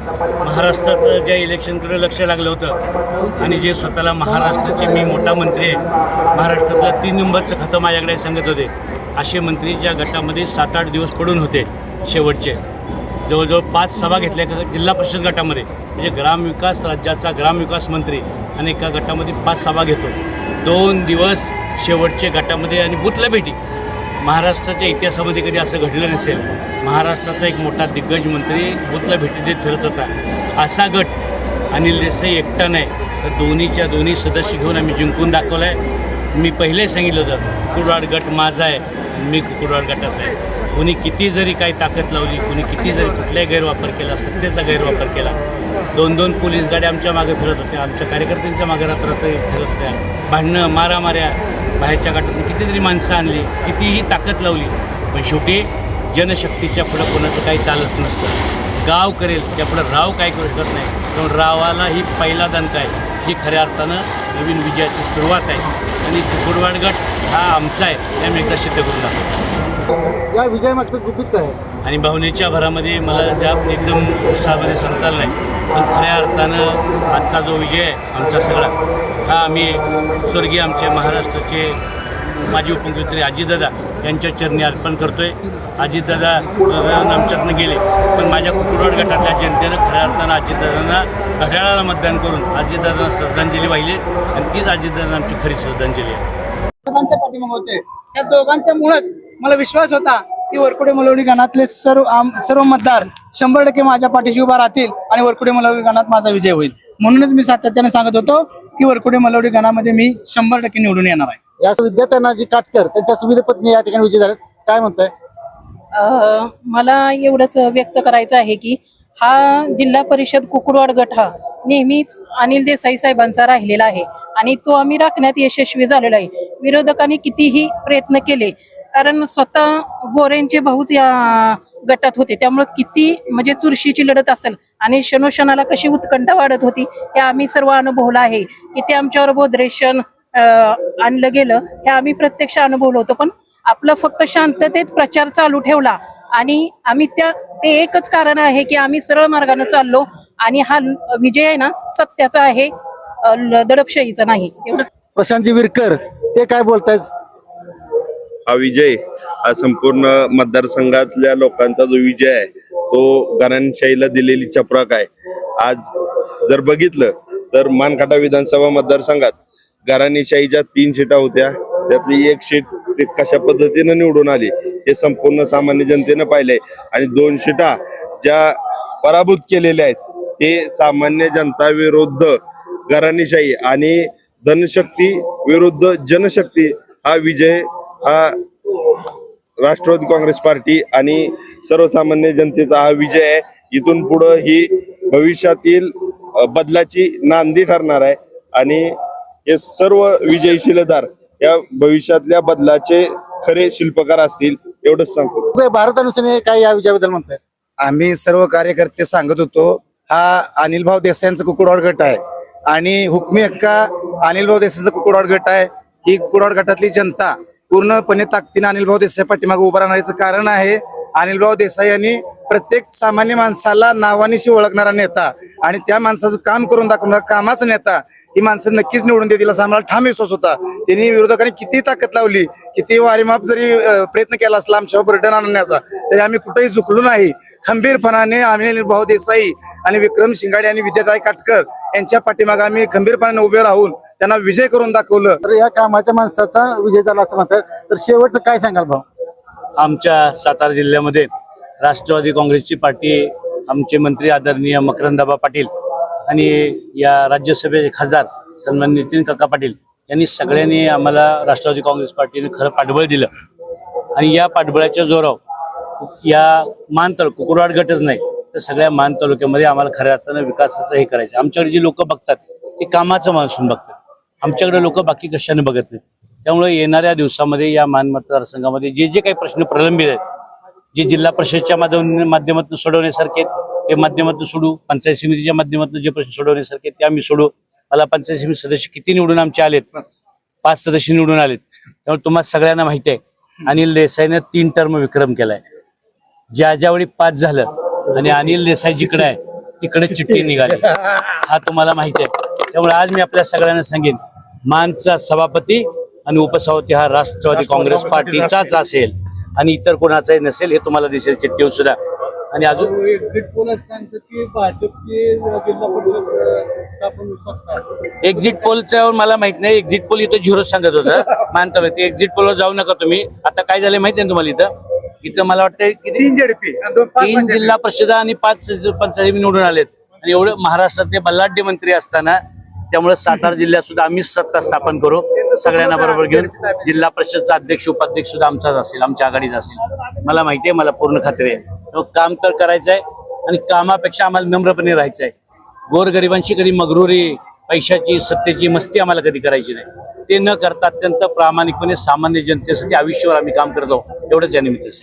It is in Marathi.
महाराष्ट्राचं ज्या इलेक्शनकडे लक्ष लागलं होतं आणि जे स्वतःला महाराष्ट्राचे मी मोठा मंत्री आहे, महाराष्ट्रातलं 3 नंबरचं खातं माझ्याकडे सांगत होते, असे मंत्री ज्या गटामध्ये 7-8 दिवस पडून होते, शेवटचे जवळजवळ 5 सभा घेतल्या जिल्हा परिषद गटामध्ये. म्हणजे ग्रामविकास राज्याचा ग्रामविकास मंत्री आणि एका गटामध्ये 5 सभा घेतो, 2 दिवस शेवटचे गटामध्ये आणि बुथला भेटी. महाराष्ट्राच्या इतिहासामध्ये कधी असं घडलं नसेल. महाराष्ट्राचा एक मोठा दिग्गज मंत्री बुथला भेटी देत फिरत होता. असा गट अनिल देसाई एकटा नाही तर दोन्ही सदस्य घेऊन आम्ही जिंकून दाखवला आहे. मी पहिले सांगितलं होतं कुकुडवाड गट माझा आहे आणि मी कुकुडवाड गटाचा आहे. कोणी किती जरी काही ताकद लावली, कोणी किती जरी कुठलाही गैरवापर केला, सत्तेचा गैरवापर केला, 2-2 पोलीस गाड्या आमच्या मागे फिरत होत्या, आमच्या कार्यकर्त्यांच्या मागे रात्र फिरत होत्या, भांडणं मारामाऱ्या, बाहेरच्या गटातून कितीतरी माणसं आणली, कितीही ताकद लावली, पण शेवटी जनशक्तीच्या पुढं कोणाचं काही चालत नसतं. गाव करेल त्या पुढं राव काय करू शकत नाही. कारण रावाला ही पहिला दणका आहे, ही खऱ्या अर्थानं नवीन विजयाची सुरुवात आहे आणि कुकुडवाड गट हा आमचा आहे, हे आम्ही एकदा सिद्ध करून दाखवतो. या विजयामागचं गुपित काय आहे? आणि भावनेच्या भरामध्ये मला ज्या एकदम उत्साहामध्ये सांगता आलं नाही, पण खऱ्या अर्थानं आजचा जो विजय आहे आमचा सगळा, हा आम्ही स्वर्गीय आमचे महाराष्ट्राचे माजी उपमुख्यमंत्री अजितदादा यांच्या चरणी अर्पण करतो आहे. अजितदादा आमच्यातनं गेले, पण माझ्या कुकुडवाड गटातल्या जनतेनं खऱ्या अर्थानं अजितदादांना घड्याळाला मतदान करून अजितदादांना श्रद्धांजली वाहिली आणि तीच अजितदादांना आमची खरी श्रद्धांजली आहे. दोघांच्या पाठीमागे होते, या दोघांच्या मुळेच मला विश्वास होता की वरकुडे मलवडी गणातले सर्व मतदार 100% माझ्या पाठीशी उभा राहतील आणि वरकुडे मलवडी गणात माझा विजय होईल. म्हणूनच मी सातत्याने सांगत होतो की वरकुडे मलवडी गणामध्ये मी 100% निवडून येणार आहे. या विद्यार्थ्यांना जी काटकर त्यांच्या सुविधा पत्नी या ठिकाणी विजय झालेत, काय म्हणताय? मला एवढंच व्यक्त करायचं आहे की हा जिल्हा परिषद कुकुडवाड गट हा नेहमीच अनिल देसाई साहेबांचा राहिलेला आहे आणि तो आम्ही राखण्यात यशस्वी झालेला आहे. विरोधकांनी कितीही प्रयत्न केले, कारण स्वतः गोरेंचे भाऊच या गटात होते, त्यामुळे किती म्हणजे चुरशीची लढत असेल आणि क्षणोक्षणाला कशी उत्कंठा वाढत होती हे आम्ही सर्व अनुभवलं आहे. की ते आमच्यावर बोधरेशन आणलं गेलं हे आम्ही प्रत्यक्ष अनुभवलं होतं, पण आपलं फक्त शांततेत प्रचार चालू ठेवला आणि आम्ही ते एकच कारण आहे की आम्ही सरळ मार्गाने चाललो आणि हा विजय आहे ना सत्याचा आहे, दडपशाहीचा नाही. एवढं प्रशांतजी विरकर ते काय बोलतायत? हा विजय हा संपूर्ण मतदारसंघातल्या लोकांचा जो विजय आहे तो घराणेशाहीला दिलेली चपराक आहे. आज जर बघितलं तर मानकाटा विधानसभा मतदारसंघात घराणेशाहीच्या 3 सीटा होत्या, त्यातली 1 सीट ते कशा पद्धतीने निवडून आली हे संपूर्ण सामान्य जनतेनं पाहिलंय आणि 2 सीटा ज्या पराभूत केलेल्या आहेत ते सामान्य जनता विरुद्ध घराणेशाही आणि धनशक्ती विरुद्ध जनशक्ती हा विजय हा राष्ट्रवादी काँग्रेस पार्टी आणि सर्वसामान्य जनतेचा हा विजय आहे. इथून पुढं ही भविष्यातील बदलाची नांदी ठरणार आहे आणि हे सर्व विजयशीलदार या भविष्यातल्या बदलाचे खरे शिल्पकार असतील एवढंच सांगतो. भारत अनुसार काय या विजयाबद्दल म्हणताय? आम्ही सर्व कार्यकर्ते सांगत होतो हा अनिल भाऊ देसाईंचा कुकुडवाड गट आहे आणि हुकमी हक्का अनिल भाऊ देसाईंचा कुकुडवाड गट आहे. ही कुकुडवाड गटातली जनता पूर्णपणे ताकदीने अनिल भाऊ देसाई पाठीमागे उभं राहण्याचं कारण आहे. अनिल भाऊ देसाई यांनी प्रत्येक सामान्य माणसाला नावानिशी ओळखणारा नेता आणि त्या माणसाचं काम करून दाखवणारा कामाचा नेता ही माणसं नक्कीच निवडून देतील असा आम्हाला ठाम विश्वास होता. त्यांनी विरोधकांनी किती ताकद लावली, किती वारीमाप जरी प्रयत्न केला असला आमच्यावर बर्डन आणण्याचा, तरी आम्ही कुठेही झुकलो नाही. खंबीरपणाने अनिल भाऊ देसाई आणि विक्रम शिंगाडे आणि विद्याताई काटकर यांच्या पाठीमागे आम्ही खंबीरपणाने उभे राहून त्यांना विजय करून दाखवलं. तर या कामाच्या माणसाचा विजय झाला असं म्हणतात, तर शेवटचं काय सांगाल भाऊ? आमच्या सातारा जिल्ह्यामध्ये राष्ट्रवादी काँग्रेसची पार्टी, आमचे मंत्री आदरणीय मकरंदाबा पाटील आणि या राज्यसभेचे खासदार सन्माननीय नितीन काका पाटील यांनी सगळ्यांनी आम्हाला राष्ट्रवादी काँग्रेस पार्टीने खरं पाठबळ दिलं आणि या पाठबळाच्या जोरावर या मान कुकुडवाड गटच नाही तर सगळ्या मान तालुक्यामध्ये आम्हाला खऱ्या अर्थानं विकासाचं हे करायचं. आमच्याकडे जी लोक बघतात ते कामाचं माणसून बघतात, आमच्याकडे लोक बाकी कशाने बघत नाहीत. त्यामुळे येणाऱ्या दिवसामध्ये या मान मतदारसंघामध्ये जे काही प्रश्न प्रलंबित आहेत, जे जिल्हा परिषदच्या माध्यमातून सोडवण्यासारखे ते माध्यमातून सोडू, पंचायत समितीच्या माध्यमातून जे प्रश्न सोडवण्यासारखे ते आम्ही सोडू. मला पंचायत समिती सदस्य किती निवडून आमचे आलेत? 5 सदस्य निवडून आलेत. त्यामुळे तुम्हाला सगळ्यांना माहिती आहे अनिल देसाईने 3 टर्म विक्रम केलाय. ज्यावेळी 5 झालं आणि अनिल देसाई जिकडे आहे तिकडे चिठ्ठी निघाली हा तुम्हाला माहिती आहे. त्यामुळे आज मी आपल्या सगळ्यांना सांगेन, मानचा सभापती आणि उपसभापती हा राष्ट्रवादी काँग्रेस पार्टीचाच असेल आणि इतर कोणाचाही नसेल, हे तुम्हाला दिसेल चिठ्ठीवर सुद्धा. आणि अजून एक्झिट पोल सांगतात की भाजपची जिल्हा परिषद स्थापन होऊ शकतात. एक्झिट पोलच्यावर मला माहित नाही. एक्झिट पोल इथं झिरो सांगत होतं मानतो ते. एक्झिट पोलवर जाऊ नका तुम्ही. आता काय झालं माहिती आहे तुम्हाला, इथं मला वाटतं किती 3 झेडपी आणि 2 3 जिल्हा परिषदा आणि 5 पंचायती निवडून आलेत. आणि एवढं महाराष्ट्रातले बलाढ्य मंत्री असताना, त्यामुळे सातारा जिल्ह्यात सुद्धा आम्हीच सत्ता स्थापन करू सगळ्यांना बरोबर घेऊन. जिल्हा परिषदचा अध्यक्ष उपाध्यक्ष सुद्धा आमचाच असेल, आमच्या आघाडीचा असेल. मला माहिती आहे, मला पूर्ण खात्री आहे. काम तर करायचं आहे आणि कामापेक्षा आम्हाला नम्रपणे राहायचं आहे. गोरगरिबांची कधी मगरुरी, पैशाची, सत्तेची मस्ती आम्हाला कधी करायची नाही. ते न करता अत्यंत प्रामाणिकपणे सामान्य जनतेसाठी आयुष्यभर आम्ही काम करतो. एवढंच या निमित्ताचं.